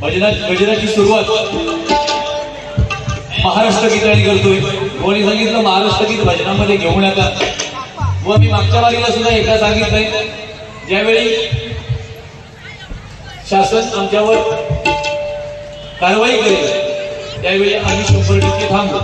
भजनाची सुरुवात महाराष्ट्र गीताने करतोय. कोणी सांगितलं महाराष्ट्र गीत भजनामध्ये घेऊ नका. व मी मागच्या वारीला सुद्धा एका सांगितलंय, ज्यावेळी शासन आमच्यावर कारवाई करेल त्यावेळी आम्ही 100% थांबू.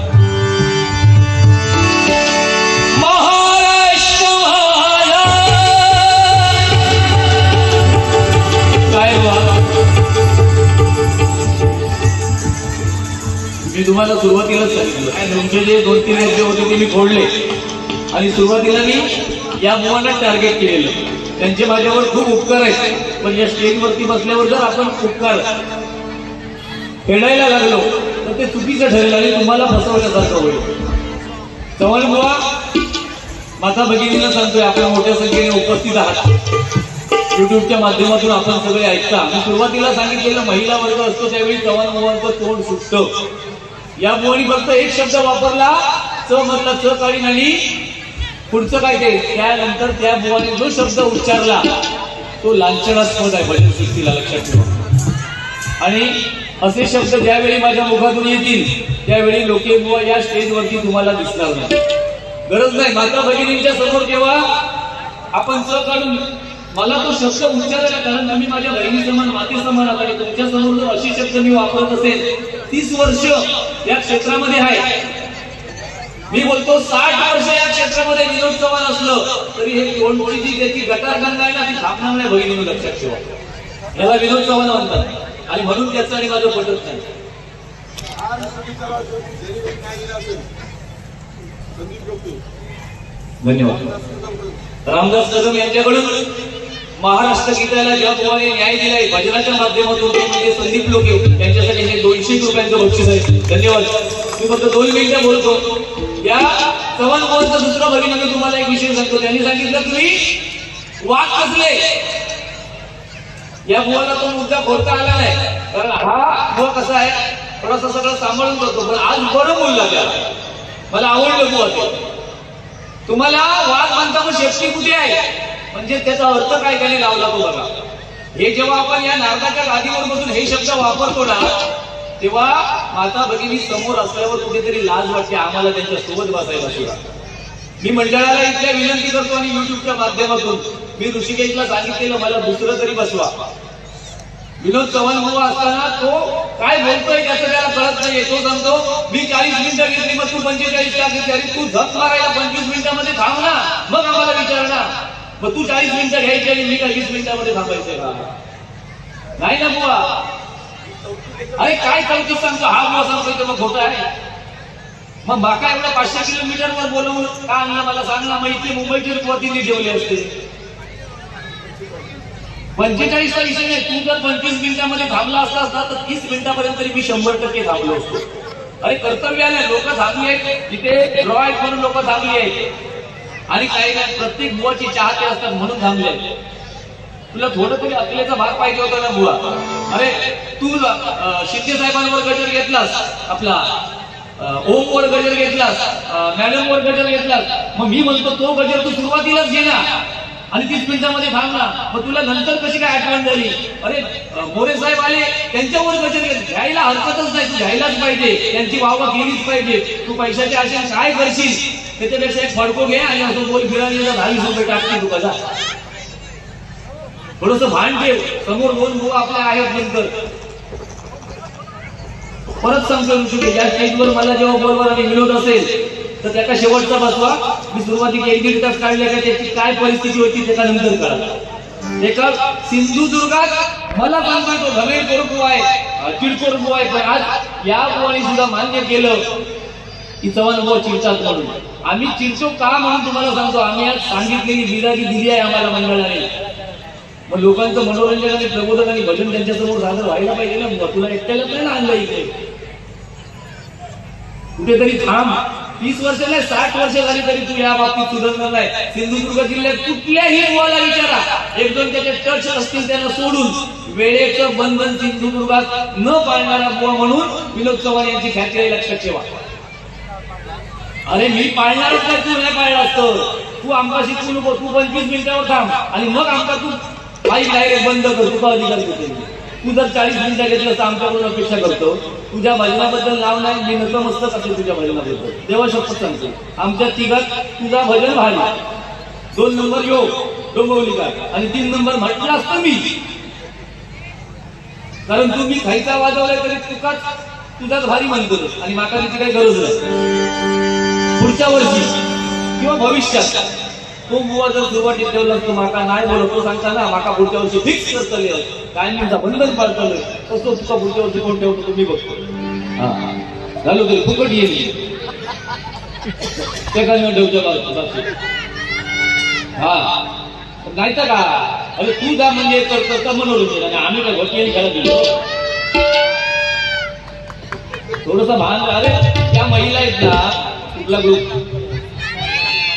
मी तुम्हाला सुरुवातीलाच सांगितलं, तुमचे जे 2-3 राज्य होते ते मी फोडले आणि सुरुवातीला मी या मुलांना टार्गेट केलेलं. त्यांचे माझ्यावर खूप उपकार आहेत, पण या स्टेजवरती बसल्यावर जर आपण उपकार फेडायला लागलो तर ते चुकीचं ठरेल आणि तुम्हाला फसवण्यासारखं होईल. चव्हाण बुवा, माता भगिनींना सांगतोय, आपण मोठ्या संख्येने उपस्थित आहात, युट्यूबच्या माध्यमातून आपण सगळे ऐकता. मी सुरुवातीला सांगितलेलं महिला वर्ग असतो त्यावेळी चव्हाण बुवांचं तोंड सुटतं. या बुवानी फक्त एक शब्द वापरला, च मधला च काढीन आणि पुढचं काय ते, त्यानंतर त्या बुवाने जो शब्द उच्चारला तो लांछनास्पद आहे भजन सृष्टीला, लक्षात ठेवा. आणि असे शब्द ज्यावेळी माझ्या मुखातून येतील त्यावेळी लोके बुवा या स्टेजवरती तुम्हाला दिसणार नाही. गरज नाही, माता भगिनींच्या समोर जेव्हा आपण च काढून मला तो शब्द उच्चारायला, कारण मी माझ्या बहिणी समान माते समान आहात आणि तुमच्या समोर जर अशी शब्द मी वापरत असेल, 30 वर्ष या क्षेत्रामध्ये आहे, मी बोलतो 60 वर्ष या क्षेत्रामध्ये विनोद चव्हाण असलं तरी हे तोंडची जी त्याची गटार गंगा आहे ना ती थांबणार नाही. भगिनींनो लक्षात ठेवा, याला विनोद चव्हाण म्हणतात आणि म्हणून त्याचं आणि माझं पटत नाही. धन्यवाद. रामदास कदम यांच्याकडून महाराष्ट्र गीताला ज्या बुवाने न्याय दिलाय भजनाच्या माध्यमातून ते म्हणजे संदीप लोके, त्यांच्यासाठी हे 200 रुपयांचं बक्षीस आहे. धन्यवाद. मी फक्त 2 मिनिटं बोलतो. या चव्हाण बुवांचं दुसरं भगिनीने तुम्हाला एक विषय सांगतो. त्यांनी सांगितलं तुम्ही वाघ कसले. या बुवाला तो मुद्दा बोलता आला नाही, कारण हा बुवा कसा आहे, थोडासा सगळं सांभाळून करतो, पण आज बरं बोलला त्याला, मला आवडलं बुवा ते. तुम्हाला वाघ म्हणता मग शेपटी कुठे आहे, म्हणजे त्याचा अर्थ काय त्याने लावला तो बघा. हे जेव्हा आपण या नारदाच्या गादीवर बसून हे शब्द वापरतो ना, तेव्हा माता भगिनी समोर असल्यावर कुठेतरी लाज वाटते आम्हाला त्यांच्या सोबत बसायला सुद्धा. मी मंडळाला इथल्या विनंती करतो आणि युट्यूबच्या माध्यमातून मी ऋषिकेशला सांगितलेलं, मला दुसरं तरी बसवा. विनोद चव्हाण बुवा असताना तो काय बोलतोय त्याचं त्याला कळत नाहीये. तो सांगतो मी 40 मिनिटं घेतली, मग तू 45 का घेतली, अरे तू झक मारायला 25 मिनिटांमध्ये थांब ना, मग आम्हाला विचारणार. मग तू 40 मिनिटं घ्यायची आणि मी काय 20 मिनिटांमध्ये थांबायचंय का? नाही ना बुवा. अरे काय कळतो सांगतो, हा बुवा सांगतोय तर मग खोटं आहे. मग बाका एवढं 500 किलोमीटरवर बोलवून का आणलं मला सांग ना. मग इथे मुंबईची रुपवतीने ठेवले असते. 45चा विषय नाही, तू जर 25 मिनिटांमध्ये थांबला असता तर 30 मिनिटापर्यंत तरी मी 100% थांबलो असतो. अरे कर्तव्य आलंय, लोक थांबली आहेत तिथे, ड्रॉ आहेत म्हणून लोक थांबली आहेत आणि काही नाही, प्रत्येक बुवाची चाहते असतात म्हणून थांबले. तुला थोडं तरी अकलेचा भाग पाहिजे होता ना बुवा. अरे तू शिंदे साहेबांवर गजर घेतलास, आपला ओम वर गजर घेतलास, मॅडम वर गजर घेतलास, मग मी म्हणतो तो गजर तू सुरुवातीलाच घे ना आणि 30 मिनिटांमध्ये थांबला. मग तुला नंतर कशी काय आठवण झाली? अरे मोरे साहेब आले त्यांच्यावर गजर घ्यायला हरकतच नाही, तू घ्यायलाच पाहिजे, त्यांची वाहवा केलीच पाहिजे. तू पैशाच्या आशेने काय करशील त्याच्यापेक्षा एक फडको घे आणि असं बोल फिरायला 20 रुपये टाकते तू कसा. थोडस भान ठेव, समोर 2 बुवा आपल्या आहेत. नंतर परत सांगतो ऋषी, या स्टेजवर मला जेव्हा बोलवर आणि विनोद असेल तर त्याचा शेवटचा बसवा. मी सुरुवातीला 1-1.5 तास काढले का त्याची काय परिस्थिती होती त्याचा नंतर कळा. एका सिंधुदुर्गात मला सांगतोय तो घमेल कोरकू आहे, चिडकोर बुवा आहे, पण आज या बुवाने सुद्धा मान्य केलं की चव्हाण बुवा चिडतात म्हणून. आम्ही चिडतो का म्हणून तुम्हाला सांगतो. आम्ही आज सांगितलेली बिरागी दिली आहे आम्हाला मंडळाने. मग लोकांचं मनोरंजन आणि प्रबोधन आणि भजन त्यांच्यासमोर सादर व्हायला पाहिजे ना. तुला एकट्याला नाही ना आणलं इकडे, कुठेतरी थांब. 30 वर्ष नाही 60 वर्ष झाली तरी तू या बाबतीत सुधारणार नाही. सिंधुदुर्ग जिल्ह्यात कुठल्याही बुवाला विचारा, 1-2 त्याचे टच असतील त्यांना सोडून, वेळेचं बंधन सिंधुदुर्गात न पाळणारा बुवा म्हणून विनोद चव्हाण यांची ख्याती आहे, लक्षात ठेवा. अरे मी पाळणारच नाही, तू नाही पाळला असतं. तू आमकाशी तू नको, तू 25 मिनिटावर थांब आणि मग आमका तू बाईक डायरेक्ट बंद कर, तुझा अधिकार घेते. तू जर 40 मिनिटं घेतलं तर आमच्याकडून अपेक्षा करतो. तुझ्या भजनाबद्दल नाव नाही, मी नतमस्तक असेल तुझ्या भजनाबद्दल. देवा शपथ सांगतो, आमच्या तिघात तुझा भजन भारी. 2 नंबर योग डोंबिवलीकर आणि 3 नंबर म्हटलं असतं मी. कारण तू मी खायचा वाजवलाय तरी तुझाच भारी म्हणतोस आणि माका त्याची काही गरज नाही. पुढच्या वर्षी किंवा भविष्यात तो बुवा जर सुरुवातीत ठेवला असतो, माका नाही बोलतो सांगता ना, माका पुढच्या वर्षी फिक्स करतले काय मी बंधन पाळतलोय तसं तुका पुढच्या वर्षी कोण ठेवतो तुम्ही बघतो. हा झालो तरी फुकट येईल ते काय ठेवतो. हा नाही तर का अरे तू जा म्हणजे करतो मनोरंजन आणि आम्ही काय घोटी खेळत दिलो. थोडस भान. अरे त्या महिला आहेत ना कुठला ग्रुप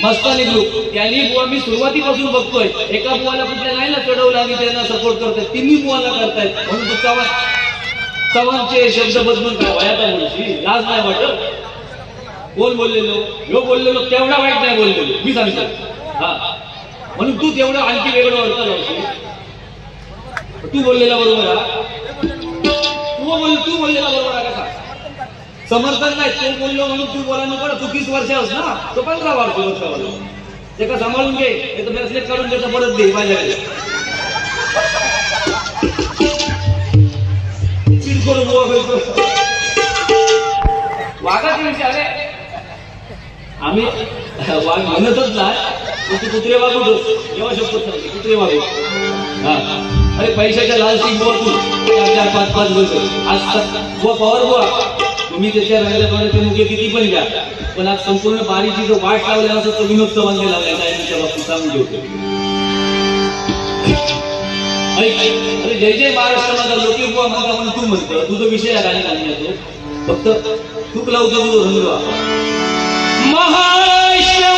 मस्तानी ग्रुप, त्यांनी बुवा मी सुरुवातीपासून बघतोय एका बुवाला कुठल्या नाही ना चढवलं आणि त्यांना सपोर्ट करतायत, तिन्ही बुवाला करतायत. म्हणून तू चव्हाणचे शब्द बदलून काय वयाचा मुळशी लाज नाही वाटत. कोण बोललेलो ह्यो बोललेलो तेवढा वाईट नाही बोललेलो मी सांगतो. हा म्हणून तू तेवढं आणखी वेगळं अर्थ लावशील. तू बोललेला बरोबर आहे, तू बोललेला बरोबर आहे कसा समर्थन नाही. तो बोललो म्हणून तू बोला नको. तू 30 वर्षावस ना, तो 15 वर्षावर ते का सांभाळून घे. हे तर ब्रेसलेट काढून त्याचा परत दे माझ्याकडे. चिड करून वाघाचे विषय. अरे आम्ही वाघ म्हणतच नाही, तू कुत्रे वागवतोस. जेव्हा शब्द सांगते कुत्रे वागव. हा अरे पैशाच्या लालची बुवा तू 4-4-5-5 वर्ष आज बुवा पवार बुवा तुम्ही त्याच्या रंगात मुखे किती पण घ्या, पण आज संपूर्ण बारीची जो वाट लावला असं तो विनोद चव्हाणने लावला त्याच्या बाबतीत सांगून ठेवतो. अरे जय जय महाराष्ट्र माझा लोके बुवा म्हणता म्हणून तू म्हणतो तुझा विषय आहे गाणी गाण्याचो फक्त चूक लावतो तुझं रंग महाराष्ट्र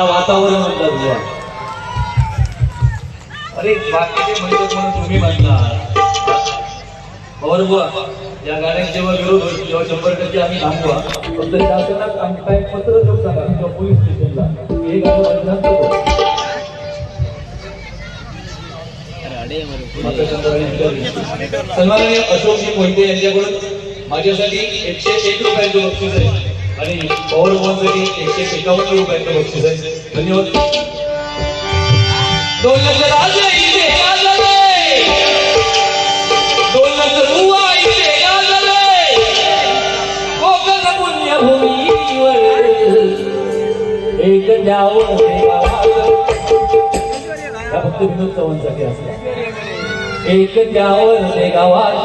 वातावरण म्हणतात बुवा. अरे बाकीचे म्हणतात म्हणून तुम्ही म्हणता और बुवा या गाड्यांचा जेव्हा विरोध होतो तेव्हा 100% आम्ही थांबवा. फक्त शासनात आम्ही काय पत्र देऊ सांगा किंवा पोलीस स्टेशनला हे गाडी बदलात नको. सन्माननीय अशोकजी मोहिते यांच्याकडून माझ्यासाठी 101 रुपयांचं बक्षीस आहे. आणि पॉवर साठी 151 रुपयांचं बक्षीस आहे. धन्यवाद. डोलक राजे इथे गाजले, डोलक रुवा इथे गाजले, कोकण पुण्यभूमीवर एक द्यावं गावात. त्या फक्त विनोद चव्हाणसाठी असतात. एक द्यावं गावात,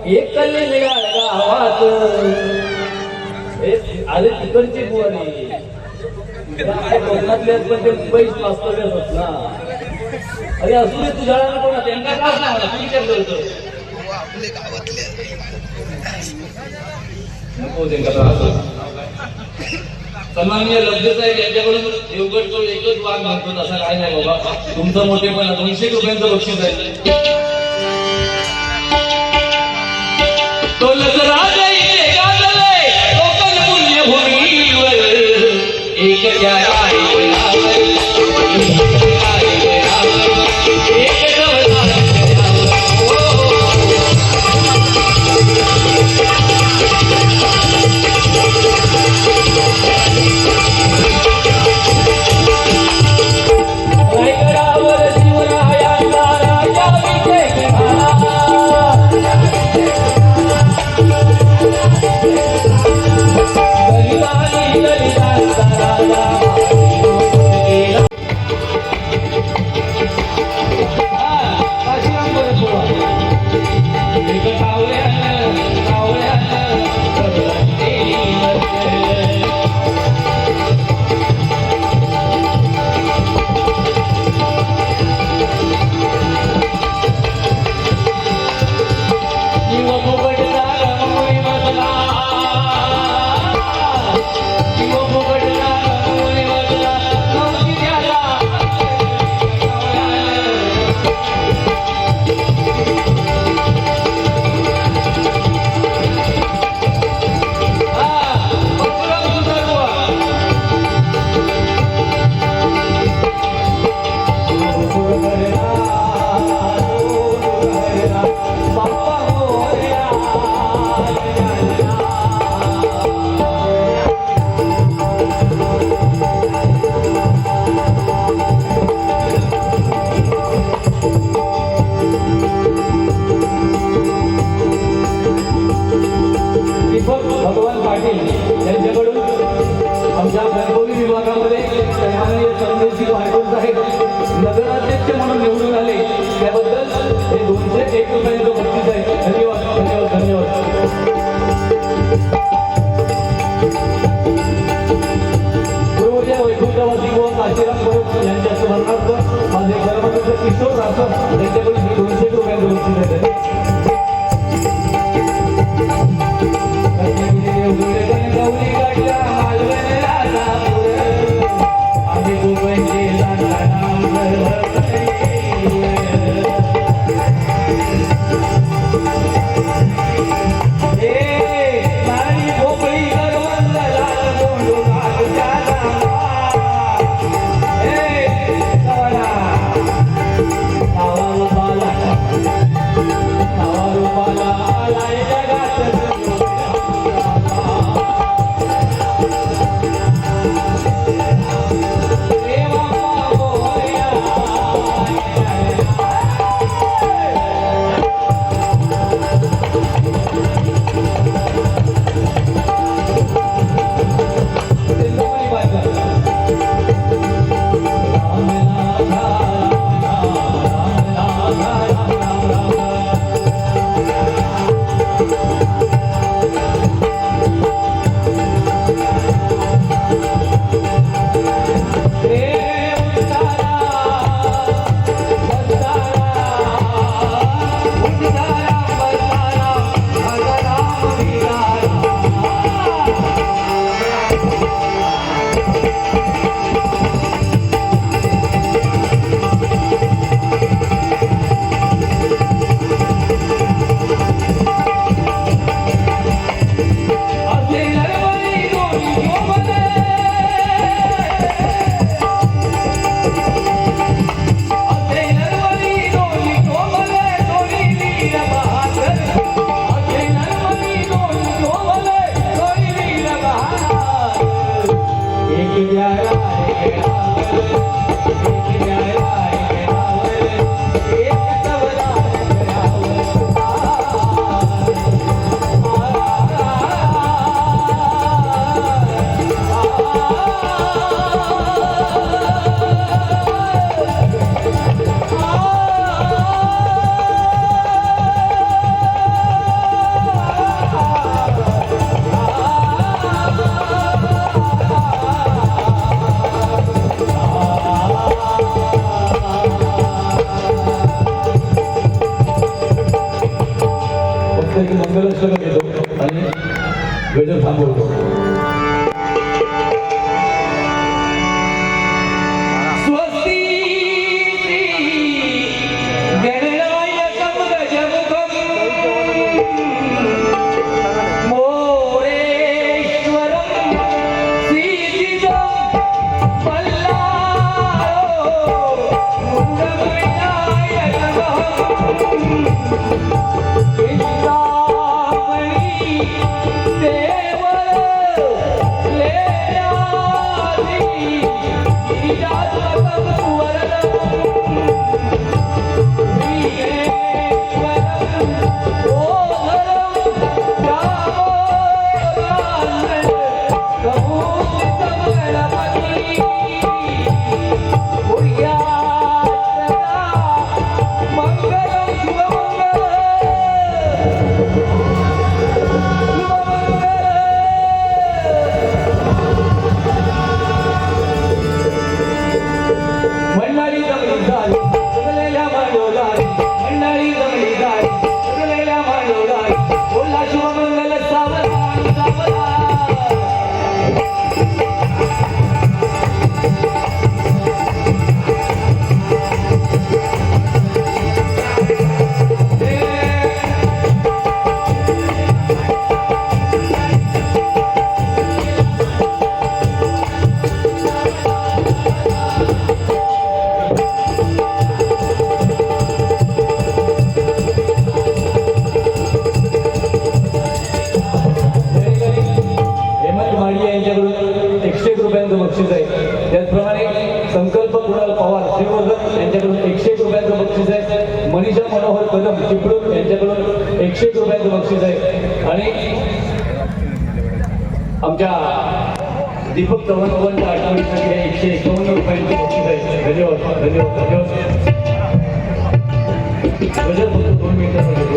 एक निघाल गावात. अरे तिकडची बुवारी कोकणातले पण ते मुंबईच वास्तव्य असत ना. अरे असू दे तुझ्या कोणा त्यांना त्रास नाही मला. तू विचारलं होतं नको त्यांना त्रास होता. सन्माननीय लब्ध साहेब यांच्याकडून देवगडचं एकच वाघ म्हणतो असा काय नाही बाबा. तुमचं मोठेपण 200 रुपयांचं बक्षीस आहे. भगवान पाटील यांच्याकडून आमच्या गणपती विभागामध्ये सन्माननीय संदेश पाटील साहेब नगराध्यक्ष म्हणून निवडून आले त्याबद्दल हे 201 रुपयांचं बक्षीस आहे. धन्यवाद धन्यवाद धन्यवाद. पूर्वच्या वैकुंठवासी व काशीराम परब यांच्या स्मरणार्थ माझे कर्मचारी किशोर राठोड यांच्याकडून 200 रुपयांचं बक्षीस आहे. मंगलाष्टक घेतो आणि गजर थांबवतो. बक्षीस आहे. त्याचप्रमाणे संकल्प कुणाल पवार श्रीवर्धन यांच्याकडून 101 रुपयांचं बक्षीस आहे. मनीषा मनोहर कदम चिपळूण यांच्याकडून 101 रुपयांचं बक्षीस आहे. आणि आमच्या दीपक चव्हाणच्या आठवणीसाठी 151 रुपयांचं बक्षीस आहे. धन्यवाद धन्यवाद धन्यवाद. गजर फक्त 2 मिनिटासाठी.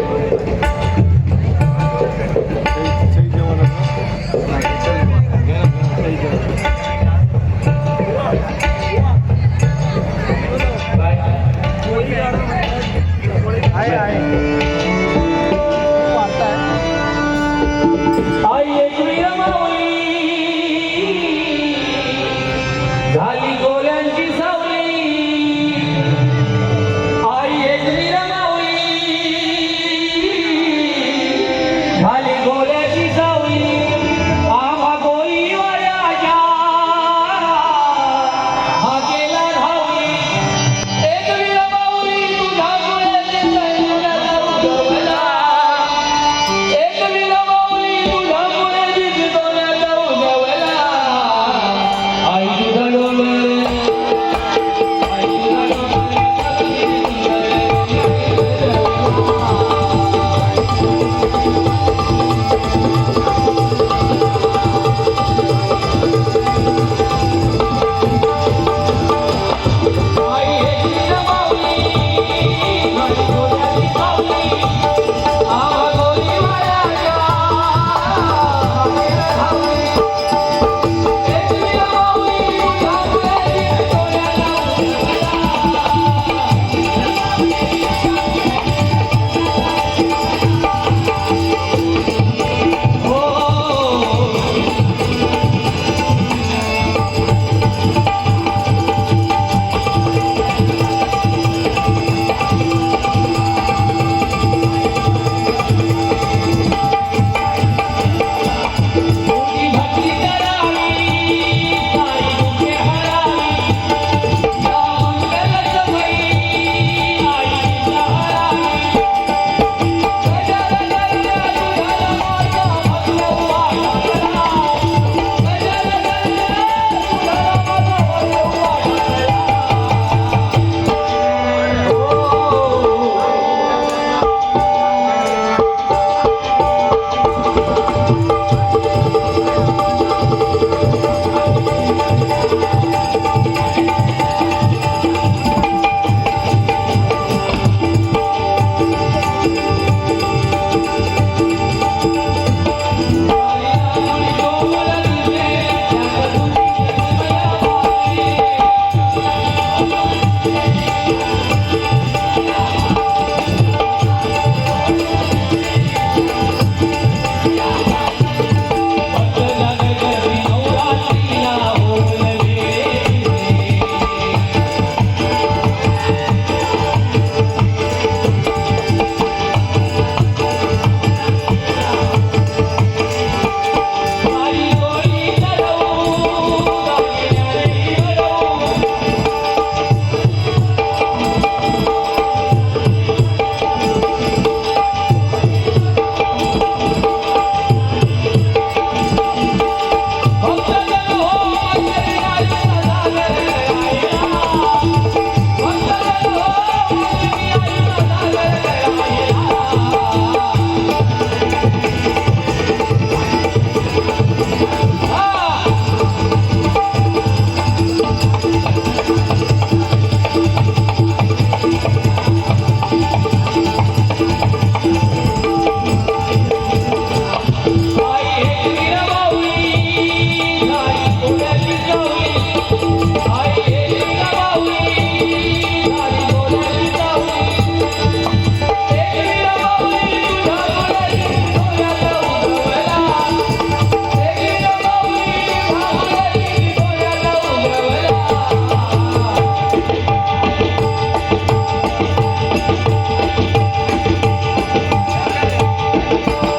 आहे